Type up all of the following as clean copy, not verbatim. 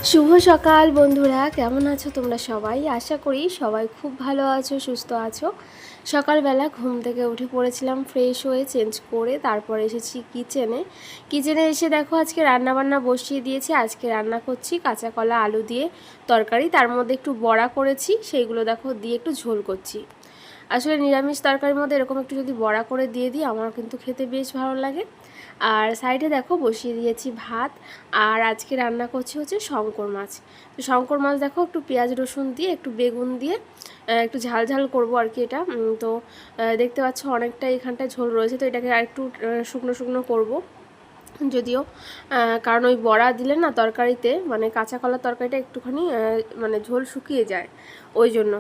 শুভ সকাল বন্ধুরা, কেমন আছো তোমরা সবাই? আশা করি সবাই খুব ভালো আছো, সুস্থ আছো। সকালবেলা ঘুম থেকে উঠে পড়েছিলাম, ফ্রেশ হয়ে চেঞ্জ করে তারপর এসেছি কিচেনে এসে দেখো আজকে রান্নাবান্না বসিয়ে দিয়েছি। আজকে রান্না করছি কাঁচা কলা আলু দিয়ে তরকারি, তার মধ্যে একটু বড়া করেছি, সেইগুলো দেখো দিয়ে একটু ঝোল করছি। আসলে নিরামিষ তরকারির মধ্যে এরকম একটু যদি বড়া করে দিয়ে দিই আমার কিন্তু খেতে বেশ ভালো লাগে। আর সাইডে দেখো বসিয়ে দিয়েছি ভাত। আর আজকে রান্না করছি হচ্ছে শঙ্কর মাছ। তো শঙ্কর মাছ দেখো একটু পেঁয়াজ রসুন দিয়ে একটু বেগুন দিয়ে একটু ঝাল ঝাল করবো আর কি এটা। তো দেখতে পাচ্ছ অনেকটা এখানটায় ঝোল রয়েছে, তো এটাকে আর একটু শুকনো শুকনো করবো যদিও, কারণ ওই বড়া দিলে না তরকারিতে, মানে কাঁচা কলার তরকারিটা একটুখানি মানে ঝোল শুকিয়ে যায় ওই জন্য।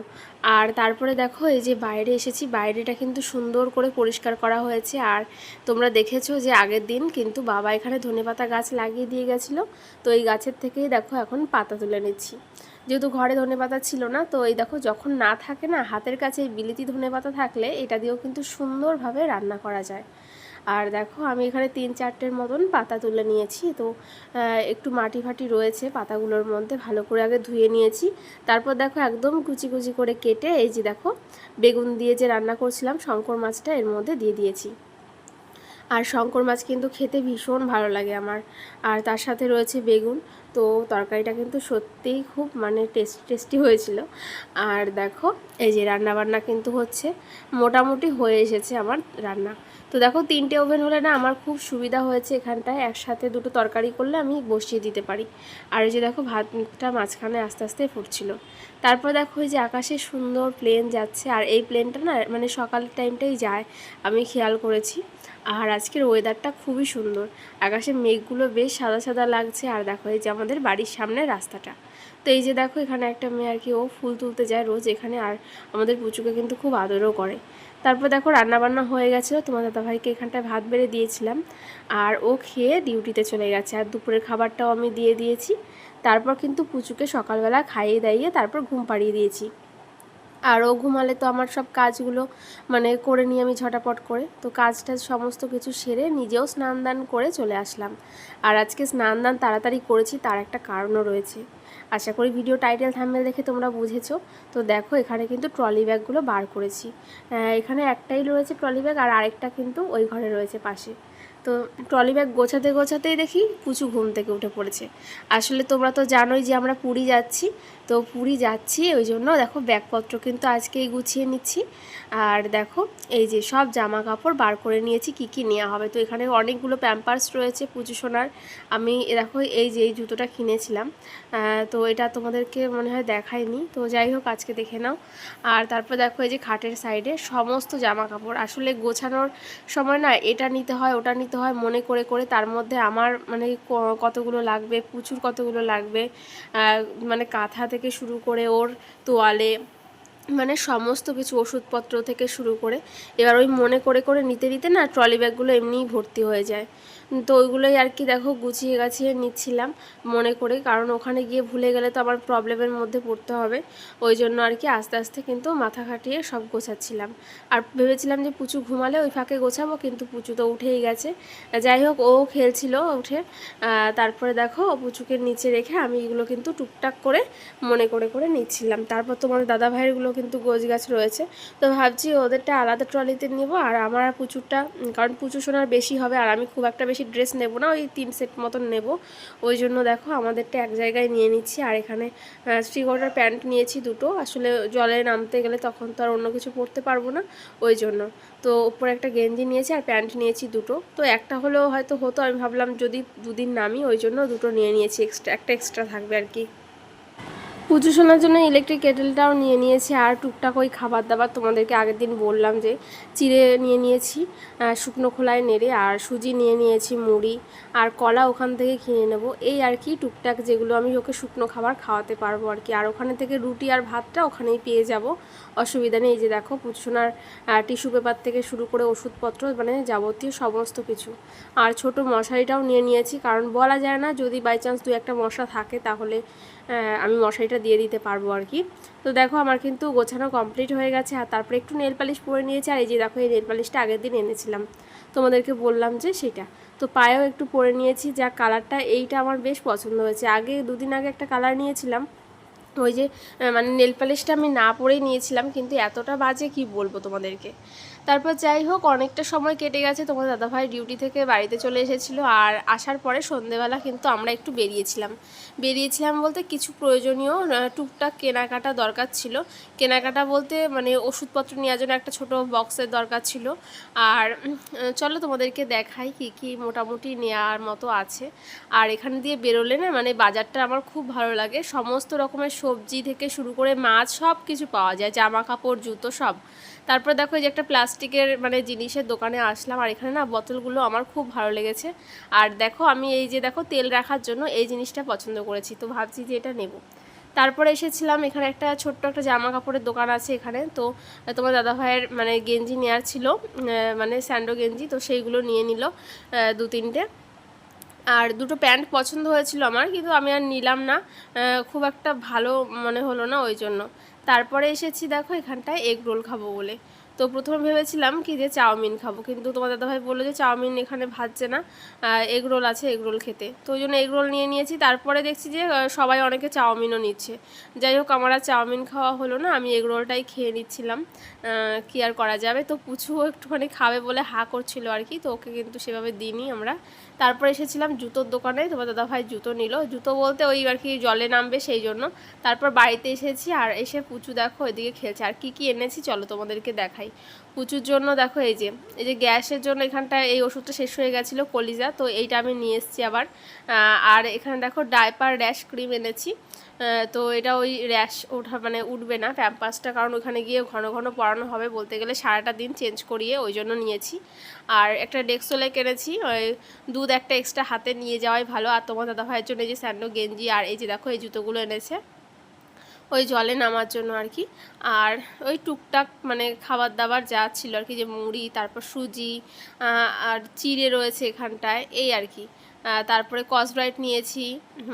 আর তারপরে দেখো এই যে বাইরে এসেছি, বাইরেটা কিন্তু সুন্দর করে পরিষ্কার করা হয়েছে। আর তোমরা দেখেছো যে আগের দিন কিন্তু বাবা এখানে ধনেপাতা গাছ লাগিয়ে দিয়ে গেছিলো, তো এই গাছের থেকেই দেখো এখন পাতা তুলে নিচ্ছি। যেহেতু ঘরে ধনেপাতা ছিল না, তো এই দেখো যখন না থাকে না হাতের কাছে এই বিলিতি ধনেপাতা থাকলে এটা দিয়েও কিন্তু সুন্দরভাবে রান্না করা যায়। আর দেখো আমি এখানে 3-4টের মতন পাতা তুলে নিয়েছি। তো একটু মাটি ফাটি রয়েছে পাতাগুলোর মধ্যে, ভালো করে আগে ধুয়ে নিয়েছি। তারপর দেখো একদম কুচি কুচি করে কেটে এই যে দেখো বেগুন দিয়ে যে রান্না করছিলাম শঙ্কর মাছটা এর মধ্যে দিয়ে দিয়েছি। আর শঙ্কর মাছ কিন্তু খেতে ভীষণ ভালো লাগে আমার। আর তার সাথে রয়েছে বেগুন। তো তরকারিটা কিন্তু সত্যিই খুব মানে টেস্টি হয়েছিল। আর দেখো এই যে রান্নাবান্না কিন্তু হচ্ছে, মোটামুটি হয়ে এসেছে আমার রান্না। তো দেখো 3টে ওভেন হলে না আমার খুব সুবিধা হয়েছে, এখানটায় একসাথে দুটো তরকারি করলে আমি বসিয়ে দিতে পারি। আর এই যে দেখো ভাতটা মাঝখানে আস্তে আস্তে ফুটছিল। তারপর দেখো এই যে আকাশে সুন্দর প্লেন যাচ্ছে, আর এই প্লেনটা না মানে সকালের টাইমটাই যায়, আমি খেয়াল করেছি। আর আজকের ওয়েদারটা খুবই সুন্দর, আকাশে মেঘগুলো বেশ সাদা সাদা লাগছে। আর দেখো এই যে আমাদের বাড়ির সামনে রাস্তাটা, তো এই যে দেখো এখানে একটা মেয়ে আর কি, ও ফুল তুলতে যায় রোজ এখানে, আর আমাদের পুচুকে কিন্তু খুব আদরও করে। তারপর দেখো রান্নাবান্না হয়ে গেছিলো, তোমার দাদাভাইকে এখানটায় ভাত বেড়ে দিয়েছিলাম, আর ও খেয়ে ডিউটিতে চলে গেছে। আর দুপুরের খাবারটাও আমি দিয়ে দিয়েছি। তারপর কিন্তু পুচুকে সকালবেলা খাইয়ে দাইয়ে তারপর ঘুম পাড়িয়ে দিয়েছি। আর ও ঘুমালে তো আমার সব কাজগুলো মানে করে নিই আমি ঝটাপট করে। তো কাজটা সমস্ত কিছু সেরে নিজেও স্নান দান করে চলে আসলাম। আর আজকে স্নান দান তাড়াতাড়ি করেছি, তার একটা কারণও রয়েছে। আশা করি ভিডিও টাইটেল থাম্বনেল দেখে তোমরা বুঝেছো। তো দেখো এখানে কিন্তু ট্রলি ব্যাগগুলো বার করেছি। এখানে একটাই রয়েছে ট্রলি ব্যাগ, আর আরেকটা কিন্তু ওই ঘরে রয়েছে পাশে। তো ট্রলি ব্যাগ গোছাতে গোছাতেই দেখি পুচু ঘুম থেকে উঠে পড়েছে। আসলে তোমরা তো জানোই যে আমরা পুরী যাচ্ছি, তো পুরী যাচ্ছি ওই জন্য দেখো ব্যাগপত্র কিন্তু আজকেই গুছিয়ে নিচ্ছি। আর দেখো এই যে সব জামা কাপড় বার করে নিয়েছি কি কি নেওয়া হবে। তো এখানে অনেকগুলো প্যাম্পার্স রয়েছে পুচু সোনার। আমি দেখো এই যে এই জুতোটা কিনেছিলাম, তো এটা তোমাদেরকে মনে হয় দেখাইনি, তো যাই হোক আজকে দেখে নাও। আর তারপর দেখো এই যে খাটের সাইডে সমস্ত জামা কাপড়, আসলে গোছানোর সময় না এটা নিতে হয় ওটা নিতে হয় মনে করে করে, তার মধ্যে আমার মানে কতগুলো লাগবে, পুচুর কতগুলো লাগবে, মানে কাঁথা থেকে শুরু করে ওর তোয়ালে, মানে সমস্ত কিছু ওষুধপত্র থেকে শুরু করে, এবার ওই মনে করে করে নিতে নিতে না ট্রলি ব্যাগগুলো এমনিই ভর্তি হয়ে যায়। তো ওইগুলোই আর কি দেখো গুছিয়ে গাছিয়ে নিচ্ছিলাম মনে করে, কারণ ওখানে গিয়ে ভুলে গেলে তো আবার প্রবলেমের মধ্যে পড়তে হবে। ওই জন্য আর কি আস্তে আস্তে কিন্তু মাথা খাটিয়ে সব গোছাচ্ছিলাম। আর ভেবেছিলাম যে পুচু ঘুমালে ওই ফাঁকে গোছাবো, কিন্তু পুচু তো উঠেই গেছে। যাই হোক ও খেলছিল উঠে। তারপরে দেখো পুচুকে নিচে রেখে আমি এগুলো কিন্তু টুকটাক করে মনে করে করে নিচ্ছিলাম। তারপর তোমার দাদা ভাইয়েরগুলো কিন্তু গোছ গাছ রয়েছে, তো ভাবছি ওদেরটা আলাদা ট্রলিতে নেবো, আর আমার পুচুরটা, কারণ পুচু সোনার বেশি হবে আর আমি খুব একটা বেশি ড্রেস নেব না, ওই 3 সেট মতন নেব। ওই জন্য দেখো আমাদেরটা এক জায়গায় নিয়ে নিচ্ছি। আর এখানে 3/4 প্যান্ট নিয়েছি দুটো, আসলে জলে নামতে গেলে তখন তো আর অন্য কিছু পরতে পারবো না ওই জন্য। তো উপরে একটা গেঞ্জি নিয়েছি আর প্যান্ট নিয়েছি দুটো, তো একটা হলেও হয়তো হতো, আমি ভাবলাম যদি দুদিন নামি ওই জন্য দুটো নিয়ে নিয়েছি, একটা এক্সট্রা থাকবে আর কি। পুজো শোনার জন্য ইলেকট্রিক কেটেলটাও নিয়ে নিয়েছি। আর টুকটাক ওই খাবার দাবার তোমাদেরকে আগের দিন বললাম যে চিড়ে নিয়ে নিয়েছি শুকনো খোলায় নেড়ে, আর সুজি নিয়ে নিয়েছি, মুড়ি আর কলা ওখান থেকে কিনে নেব, এই আর কি টুকটাক যেগুলো আমি ওকে শুকনো খাবার খাওয়াতে পারবো আর কি। আর ওখানে থেকে রুটি আর ভাতটা ওখানেই পেয়ে যাব, অসুবিধা নেই। এই যে দেখো পুজোর টিস্যু পেপার থেকে শুরু করে ওষুধপত্র মানে যাবতীয় সমস্ত কিছু। আর ছোট মশারিটাও নিয়ে নিয়েছি, কারণ বলা যায় না যদি বাই চান্স 2-1টা মশা থাকে তাহলে আমি মশারিটা দিয়ে দিতে পারবো আর কি। তো দেখো আমার কিন্তু গোছানো কমপ্লিট হয়ে গেছে। আর তারপরে একটু নেল পালিশ পরে নিয়েছি। আর এই যে দেখো এই নেল পালিশটা আগের দিন এনেছিলাম, তোমাদেরকে বললাম যে সেটা। তো পায়েও একটু পরে নিয়েছি, যা কালারটা এইটা আমার বেশ পছন্দ হয়েছে। আগে 2 দিন আগে একটা কালার নিয়েছিলাম, ওই যে মানে নেল পালিশটা আমি না পরেই নিয়েছিলাম, কিন্তু এতটা বাজে কি বলবো তোমাদেরকে। তারপর যাই হোক, অনেকটা সময় কেটে গেছে, তোমার দাদাভাই ডিউটি থেকে বাড়িতে চলে এসেছিলো। আর আসার পরে সন্ধেবেলা কিন্তু আমরা একটু বেরিয়েছিলাম বলতে কিছু প্রয়োজনীয় টুকটাক কেনাকাটা দরকার ছিল। কেনাকাটা বলতে মানে ওষুধপত্র নেওয়ার জন্য একটা ছোট বক্সের দরকার ছিল। আর চলো তোমাদেরকে দেখাই কি কি মোটামুটি নেওয়ার মতো আছে। আর এখান দিয়ে বেরোলে না মানে বাজারটা আমার খুব ভালো লাগে, সমস্ত রকমের সবজি থেকে শুরু করে মাছ সব কিছু পাওয়া যায়, জামা কাপড় জুতো সব। তারপর দেখো এই যে একটা প্লাস্টিকের মানে জিনিসের দোকানে আসলাম, আর এখানে না বোতলগুলো আমার খুব ভালো লেগেছে। আর দেখো আমি এই যে দেখো তেল রাখার জন্য এই জিনিসটা পছন্দ করেছি, তো ভাবছি যে এটা নেব। তারপরে এসেছিলাম এখানে একটা ছোট্ট একটা জামা কাপড়ের দোকান আছে এখানে, তো তোমার দাদাভাইয়ের মানে গেঞ্জি নেওয়ার ছিল, মানে স্যান্ডো গেঞ্জি, তো সেইগুলো নিয়ে নিল 2-3টে। আর দুটো প্যান্ট পছন্দ হয়েছিল আমার, কিন্তু আমি আর নিলাম না, খুব একটা ভালো মনে হলো না ওই জন্য। তারপরে এসেছি দেখো এখানটায় এগ রোল খাবো বলে। তো প্রথমে ভেবেছিলাম কি যে চাউমিন খাবো, কিন্তু তোমার দাদাভাই বললো যে চাউমিন এখানে ভাজছে না, এগ রোল আছে, এগ রোল খেতে। তো ওই জন্য এগ রোল নিয়ে নিয়েছি। তারপরে দেখছি যে সবাই অনেকে চাউমিনও নিচ্ছে। যাই হোক, আমার আর চাউমিন খাওয়া হলো না, আমি এগ রোলটাই খেয়ে নিচ্ছিলাম, কি আর করা যাবে। তো পুচুও একটুখানি খাবে বলে হা করছিল আর কি, তো ওকে কিন্তু সেভাবে দিইনি আমরা। তারপর এসেছিলাম জুতোর দোকানে, তোমার দাদাভাই জুতো নিল, জুতো বলতে ওই আর কি জলে নামবে সেই জন্য। তারপর বাড়িতে এসেছি, আর এসে পুচু দেখো এদিকে খেলছে। আর কি কি এনেছি চলো তোমাদেরকে দেখাই। পুচুর জন্য দেখো এই যে গ্যাসের জন্য এখানটায় এই ওষুধটা শেষ হয়ে গেছিলো কলিজা, তো এইটা আমি নিয়ে এসেছি আবার। আর এখানে দেখো ডাইপার র্যাশ ক্রিম এনেছি। তো এটা ওই র্যাশ ওঠা মানে উঠবে না প্যাম্পাসটা, কারণ ওখানে গিয়ে ঘন ঘন পরানো হবে, বলতে গেলে সারাটা দিন চেঞ্জ করিয়ে, ওই জন্য নিয়েছি। আর একটা ডেক্সোলেক এনেছি, ওই দুধ একটা এক্সট্রা হাতে নিয়ে যাওয়াই ভালো। আর তোমার দাদাভাইয়ের জন্য এই যে স্যান্ডো গেঞ্জি, আর এই যে দেখো এই জুতোগুলো এনেছে ওই জলে নামার জন্য আর কি। আর ওই টুকটাক মানে খাবার দাবার যা ছিল আর কি, যে মুড়ি, তারপর সুজি, আর চিড়ে রয়েছে এখানটায়, এই আর কি। তারপরে কসব্রাইট নিয়েছি,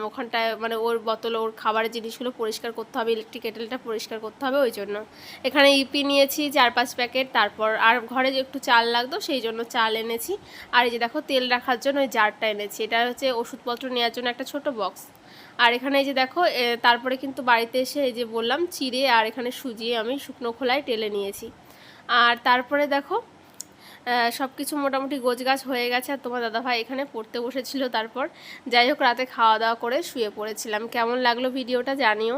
ওখানটায় মানে ওর বোতল, ওর খাবারের জিনিসগুলো পরিষ্কার করতে হবে, ইলেকট্রিক কেটেলটা পরিষ্কার করতে হবে ওই জন্য। এখানে ইপি নিয়েছি 4-5 প্যাকেট, তারপর আর ঘরে যে একটু চাল লাগতো সেই জন্য চাল এনেছি। আর এই যে দেখো তেল রাখার জন্য ওই জারটা এনেছি, এটা হচ্ছে ওষুধপত্র নেওয়ার জন্য একটা ছোট বক্স। আর এখানে এই যে দেখো তারপরে কিন্তু বাড়িতে এসে এই যে বললাম চিড়ে আর এখানে সুজি আমি শুকনো খোলায় টেলে নিয়েছি। আর তারপরে দেখো সব কিছু মোটামুটি গোছগাছ হয়ে গেছে। আর তোমার দাদাভাই এখানে পড়তে বসেছিল। তারপর যাই হোক, রাতে খাওয়া দাওয়া করে শুয়ে পড়েছিলাম। কেমন লাগলো ভিডিওটা জানিও।